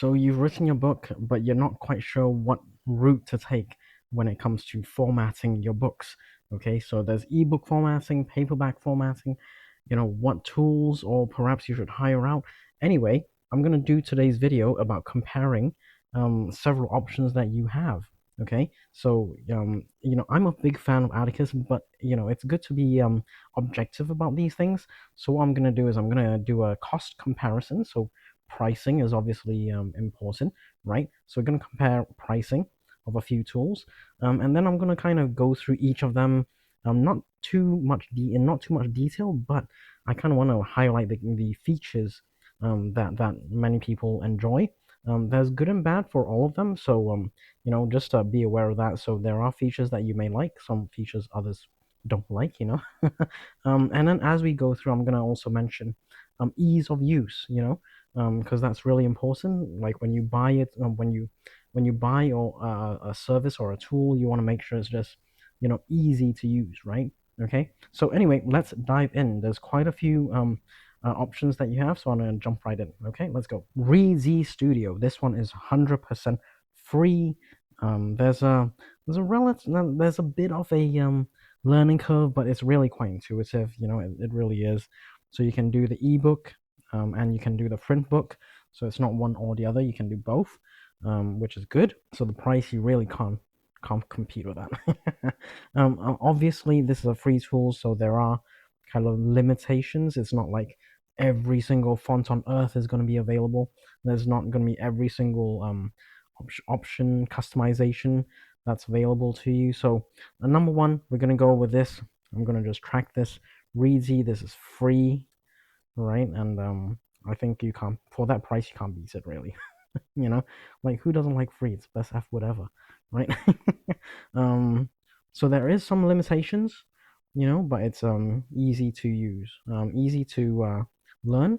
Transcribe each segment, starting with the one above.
So you've written your book, but you're not quite sure what route to take when it comes to formatting your books. Okay, so there's ebook formatting, paperback formatting, what tools or perhaps you should hire out. Anyway, I'm going to do today's video about comparing several options that you have. Okay, so I'm a big fan of Atticus, but it's good to be objective about these things. So what I'm going to do is I'm going to do a cost comparison. So pricing is obviously important, right? So we're going to compare pricing of a few tools, and then I'm going to kind of go through each of them, not not too much detail, but I kind of want to highlight the features that many people enjoy. There's good and bad for all of them, so just be aware of that. So there are features that you may like, some features others don't like. And then as we go through, I'm going to also mention ease of use, because that's really important. Like when you buy it, when you buy or a service or a tool, you want to make sure it's just easy to use, right? Okay. So anyway, let's dive in. There's quite a few options that you have, so I'm gonna jump right in. Okay, let's go. Reedsy Studio. This one is 100% free. There's a bit of a learning curve, but it's really quite intuitive. It really is. So you can do the ebook and you can do the print book. So it's not one or the other. You can do both, which is good. So the price you really can't compete with that. Obviously, this is a free tool, so there are kind of limitations. It's not like every single font on earth is going to be available. There's not going to be every single option customization that's available to you. So, number one, we're going to go with this. I'm going to just track this. Reedsy, this is free, right? And I think you can't, for that price, you can't beat it really. you know, like who doesn't like free? It's best F whatever, right? um, so there is some limitations, but it's easy to use, easy to learn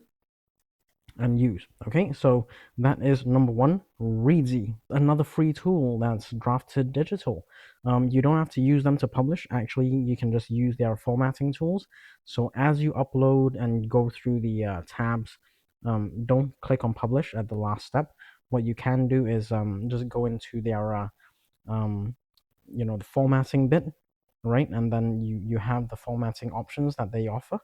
and use. Okay, so that is number one, Reedsy, another free tool that's drafted digital. You don't have to use them to publish. Actually, you can just use their formatting tools. So as you upload and go through the tabs, don't click on publish at the last step. What you can do is just go into their um, the formatting bit, right? And then you have the formatting options that they offer.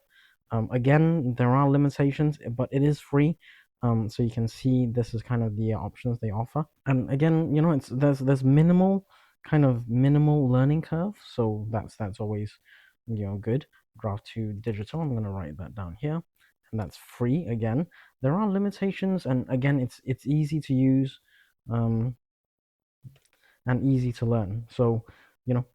Again, there are limitations, but it is free. So you can see this is kind of the options they offer. And again, it's there's minimal learning curve, so that's always good. Draft to digital. I'm gonna write that down here, and that's free. Again, there are limitations, and again, it's easy to use, and easy to learn. So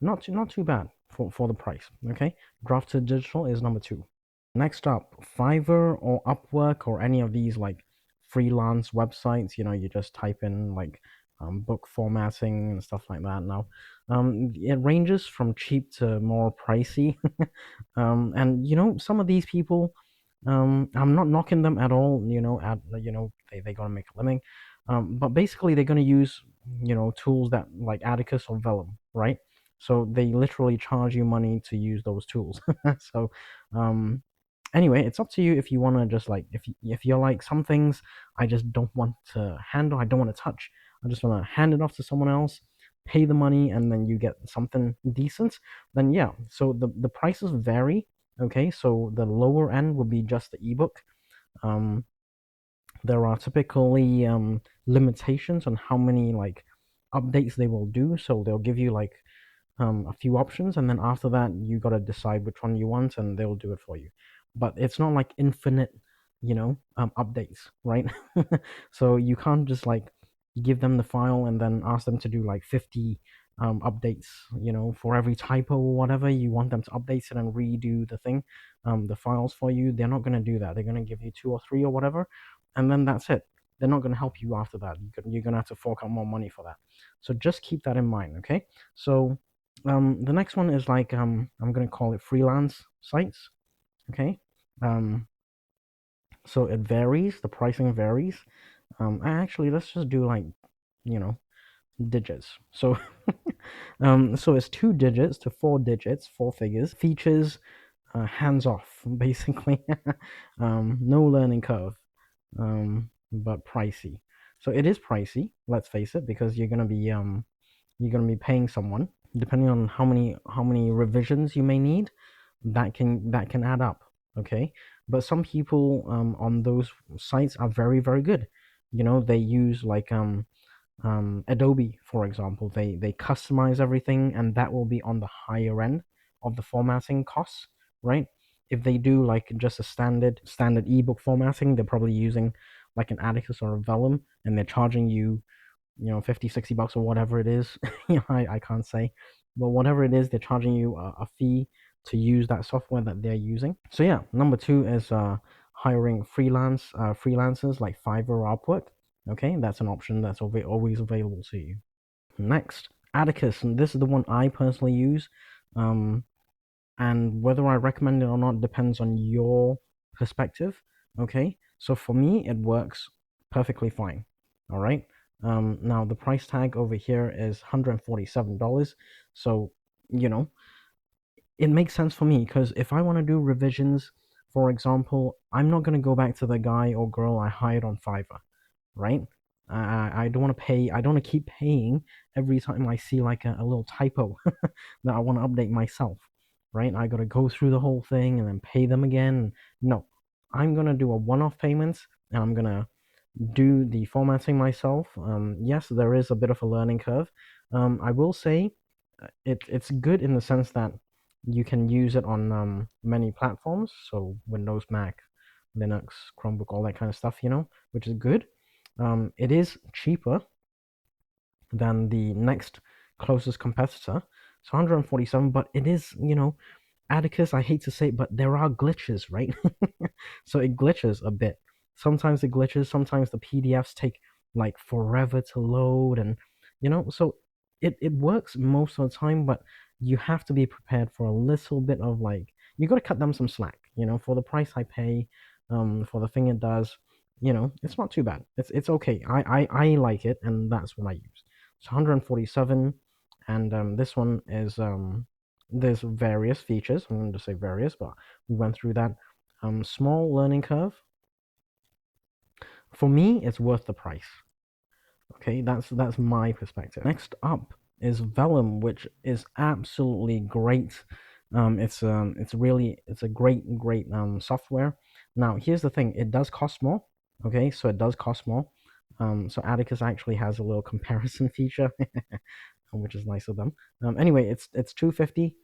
not too bad for the price. Okay, draft to digital is number two. Next up, Fiverr or Upwork or any of these like freelance websites. You just type in like book formatting and stuff like that. Now, it ranges from cheap to more pricey. And some of these people, I'm not knocking them at all. They gonna make a living. But basically they're gonna use tools that like Atticus or Vellum, right? So they literally charge you money to use those tools. So um anyway, it's up to you if you want to just like if you're like some things I just don't want to handle, I don't want to touch. I just want to hand it off to someone else, pay the money, and then you get something decent. Then yeah, so the prices vary. Okay, so the lower end would be just the ebook. Um, there are typically limitations on how many like updates they will do. So they'll give you like a few options, and then after that, you gotta decide which one you want, and they'll do it for you. But it's not like infinite, updates, right? So you can't just like give them the file and then ask them to do like 50 updates, for every typo or whatever. You want them to update it and redo the thing, the files for you. They're not gonna do that. They're gonna give you two or three or whatever, and then that's it. They're not gonna help you after that. You're gonna have to fork out more money for that. So just keep that in mind, okay? So the next one is like I'm gonna call it freelance sites. Okay. Um, so it varies. The pricing varies. Actually, let's just do like you know digits. So so it's 2 digits to 4 digits, 4 figures. Features, hands off, basically. No learning curve. But pricey. So it is pricey, let's face it, because you're gonna be paying someone depending on how many revisions you may need. That can add up. Okay, but some people on those sites are very very good. They use like Adobe, for example. They customize everything, and that will be on the higher end of the formatting costs, right? If they do like just a standard ebook formatting, they're probably using like an Atticus or a Vellum, and they're charging you 50 $60 or whatever it is. I can't say, but whatever it is, they're charging you a fee to use that software that they're using. So yeah, number two is hiring freelancers like Fiverr or Upwork. Okay, that's an option that's always available to you. Next, Atticus, and this is the one I personally use. Um, and whether I recommend it or not depends on your perspective. Okay, so for me, it works perfectly fine. All right. Now the price tag over here is $147. So, you know, it makes sense for me because if I want to do revisions, for example, I'm not going to go back to the guy or girl I hired on Fiverr, right? I don't want to pay. I don't want to keep paying every time I see like a little typo that I want to update myself, right? I got to go through the whole thing and then pay them again. No, I'm gonna do a one-off payments and I'm gonna do the formatting myself. Yes, there is a bit of a learning curve. I will say it's good in the sense that you can use it on many platforms, so Windows, Mac, Linux, Chromebook, all that kind of stuff, which is good. It is cheaper than the next closest competitor. It's 147, but it is, Atticus, I hate to say it, but there are glitches, right? So it glitches a bit. Sometimes it glitches, sometimes the PDFs take like forever to load, and so it works most of the time, but you have to be prepared for a little bit of like you got to cut them some slack, for the price I pay, for the thing it does, it's not too bad. It's okay. I like it, and that's what I use. It's 147, and this one is there's various features. I'm going to say various, but we went through that. Small learning curve. For me, it's worth the price. Okay, that's my perspective. Next up is Vellum, which is absolutely great. It's a great software. Now here's the thing, it does cost more. Okay, so it does cost more. So Atticus actually has a little comparison feature, which is nice of them. Anyway, it's 250.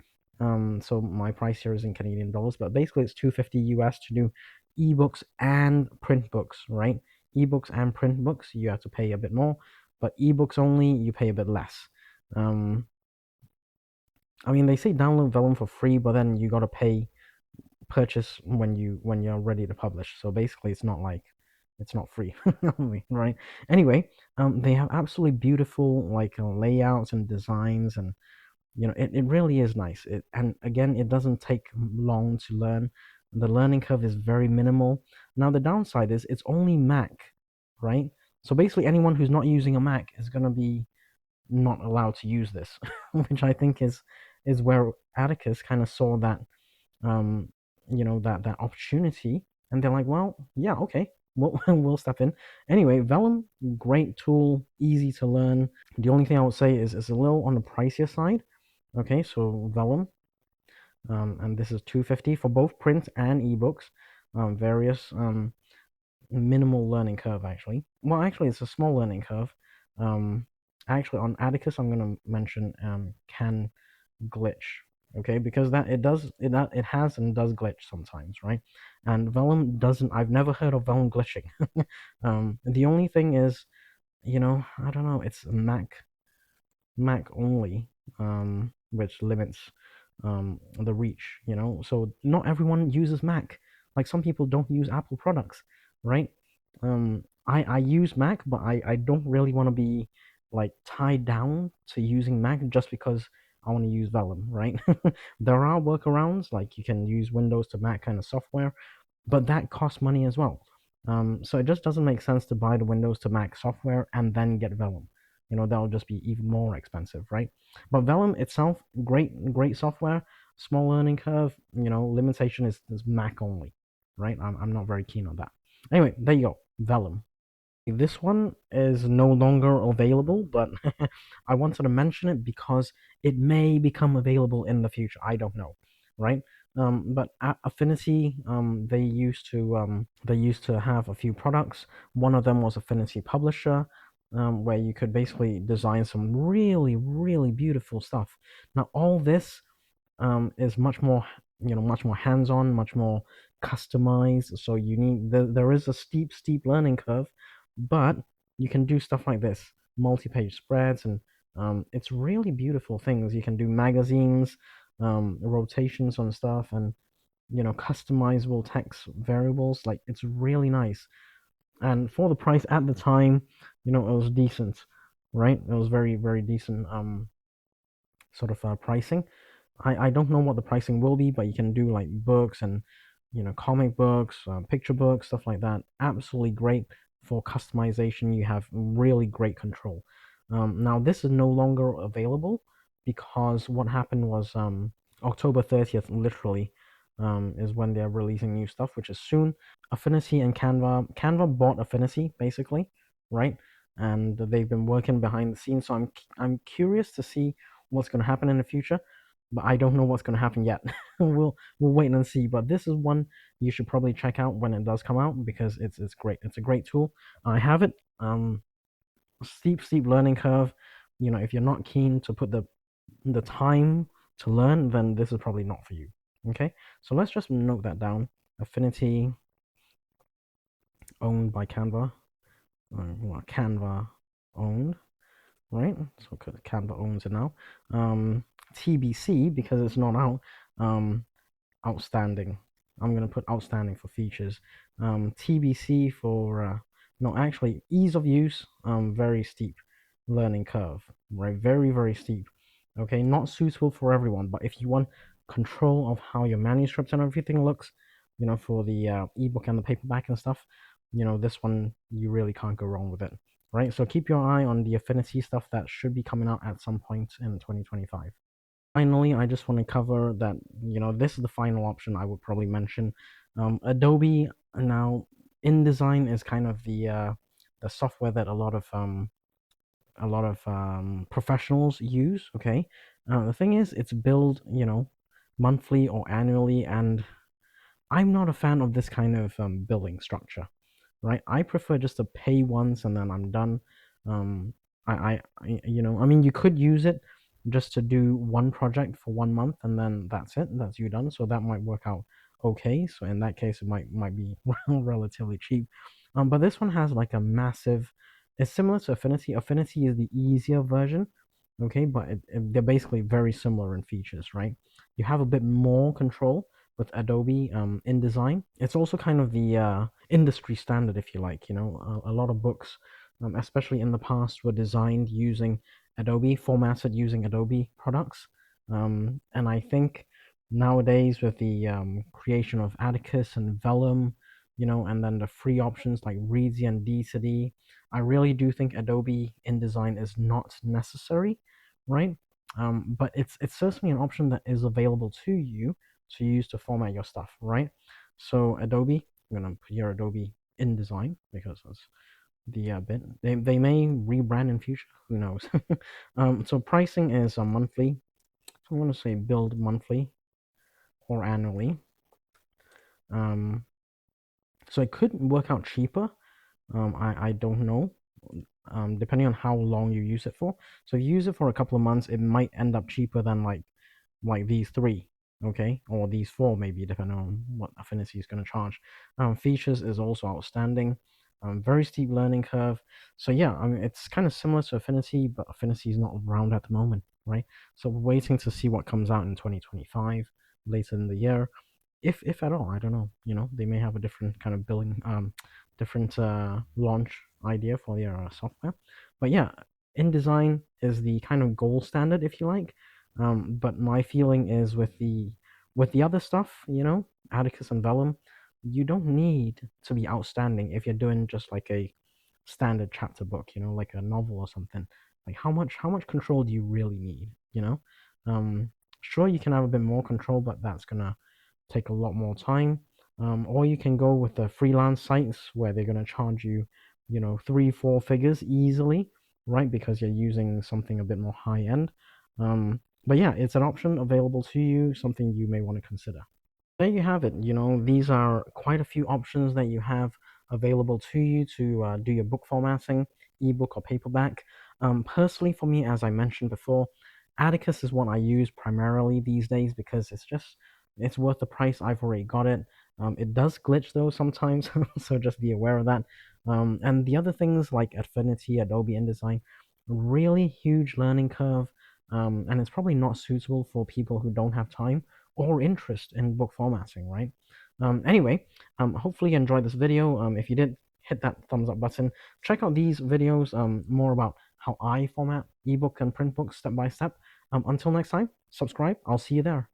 So my price here is in Canadian dollars, but basically it's 250 US to do ebooks and print books, right? Ebooks and print books, you have to pay a bit more, but ebooks only, you pay a bit less. Um, I mean, they say download Vellum for free, but then you gotta purchase when you're ready to publish. So basically, it's not free, right? Anyway, they have absolutely beautiful like layouts and designs, and it really is nice. And again, it doesn't take long to learn. The learning curve is very minimal. Now the downside is it's only Mac, right? So basically, anyone who's not using a Mac is gonna be not allowed to use this, which I think is where Atticus kind of saw that um that opportunity, and they're like, well, yeah, okay, we'll step in. Anyway, Vellum, great tool, easy to learn. The only thing I would say is it's a little on the pricier side. Okay, so Vellum, and this is 250 for both print and ebooks. Various minimal learning curve actually. Well, actually, it's a small learning curve. Um, Actually, on Atticus, I'm gonna mention can glitch. Okay, because that it has and does glitch sometimes, right? And Vellum doesn't. I've never heard of Vellum glitching. The only thing is, I don't know. It's Mac only, which limits the reach, So not everyone uses Mac. Like some people don't use Apple products, right? I use Mac, but I don't really want to be like tied down to using Mac just because I want to use Vellum, right? There are workarounds, like you can use Windows to Mac kind of software, but that costs money as well. So it just doesn't make sense to buy the Windows to Mac software and then get Vellum. That'll just be even more expensive, right? But Vellum itself, great software, small learning curve. Limitation is Mac only, right? I'm not very keen on that. Anyway, there you go, Vellum. This one is no longer available, but I wanted to mention it because it may become available in the future. I don't know, right? But at Affinity, they used to have a few products. One of them was Affinity Publisher, where you could basically design some really, really beautiful stuff. Now, all this is much more, much more hands-on, much more customized. So there is a steep learning curve, but you can do stuff like this, multi-page spreads, and it's really beautiful things. You can do magazines, rotations on stuff, and customizable text variables. Like, it's really nice. And for the price at the time, it was decent, right? It was very, very decent sort of pricing. I don't know what the pricing will be, but you can do like books and comic books, picture books, stuff like that. Absolutely great for customization. You have really great control. Now this is no longer available because what happened was October 30th, literally, is when they're releasing new stuff, which is soon. Affinity and Canva bought Affinity basically, right? And they've been working behind the scenes. So I'm curious to see what's going to happen in the future, but I don't know what's going to happen yet. We'll wait and see. But this is one you should probably check out when it does come out because it's great. It's a great tool. I have it. Steep learning curve. If you're not keen to put the time to learn, then this is probably not for you. Okay, so let's just note that down. Affinity, owned by Canva. Canva owned, right? So Canva owns it now. TBC, because it's not out. Outstanding. I'm gonna put outstanding for features. TBC for no, actually ease of use. Very steep learning curve, right? Very, very steep. Okay, not suitable for everyone, but if you want control of how your manuscript and everything looks, for the ebook and the paperback and stuff, this one you really can't go wrong with it, right? So keep your eye on the Affinity stuff that should be coming out at some point in 2025. Finally, I just want to cover that, this is the final option I would probably mention. Adobe now, InDesign is kind of the software that a lot of professionals use. Okay, the thing is, it's billed, monthly or annually, and I'm not a fan of this kind of billing structure, right? I prefer just to pay once and then I'm done. Um, I mean, you could use it just to do one project for 1 month and then that's it. That's you done. So that might work out okay. So in that case, it might be relatively cheap. But this one has like a massive. It's similar to Affinity. Affinity is the easier version, okay, but they're basically very similar in features, right? You have a bit more control with Adobe InDesign. It's also kind of the industry standard, if you like. A lot of books, especially in the past, were designed using Adobe, formatted using Adobe products. And I think nowadays, with the creation of Atticus and Vellum, and then the free options like Reedsy and Reedsy, I really do think Adobe InDesign is not necessary, right? But it's certainly an option that is available to you to use to format your stuff, right? So Adobe, I'm gonna put here Adobe InDesign because that's the bit. They may rebrand in future. Who knows? So pricing is a monthly. I'm gonna say build monthly or annually. Um, so it could work out cheaper. I don't know. Depending on how long you use it for. So if you use it for a couple of months, it might end up cheaper than like these three, okay, or these four maybe, depending on what Affinity is going to charge. Features is also outstanding. Very steep learning curve. So yeah, I mean it's kind of similar to Affinity, but Affinity is not around at the moment, right? So we're waiting to see what comes out in 2025 later in the year, if at all. I don't know. They may have a different kind of billing, different launch idea for their software. But yeah, InDesign is the kind of gold standard, if you like. But my feeling is with the other stuff, Atticus and Vellum, you don't need to be outstanding if you're doing just like a standard chapter book, like a novel or something. Like how much control do you really need, sure you can have a bit more control, but that's gonna take a lot more time. Or you can go with the freelance sites where they're gonna charge you three, four figures easily, right? Because you're using something a bit more high end. But yeah, it's an option available to you, something you may want to consider. There you have it. These are quite a few options that you have available to you to do your book formatting, ebook or paperback. Personally, for me, as I mentioned before, Atticus is what I use primarily these days because it's worth the price. I've already got it. It does glitch though sometimes, so just be aware of that. And the other things like Affinity, Adobe InDesign, really huge learning curve, and it's probably not suitable for people who don't have time or interest in book formatting, right? Anyway, hopefully you enjoyed this video. If you did, hit that thumbs up button. Check out these videos more about how I format ebook and print books step by step. Until next time, subscribe. I'll see you there.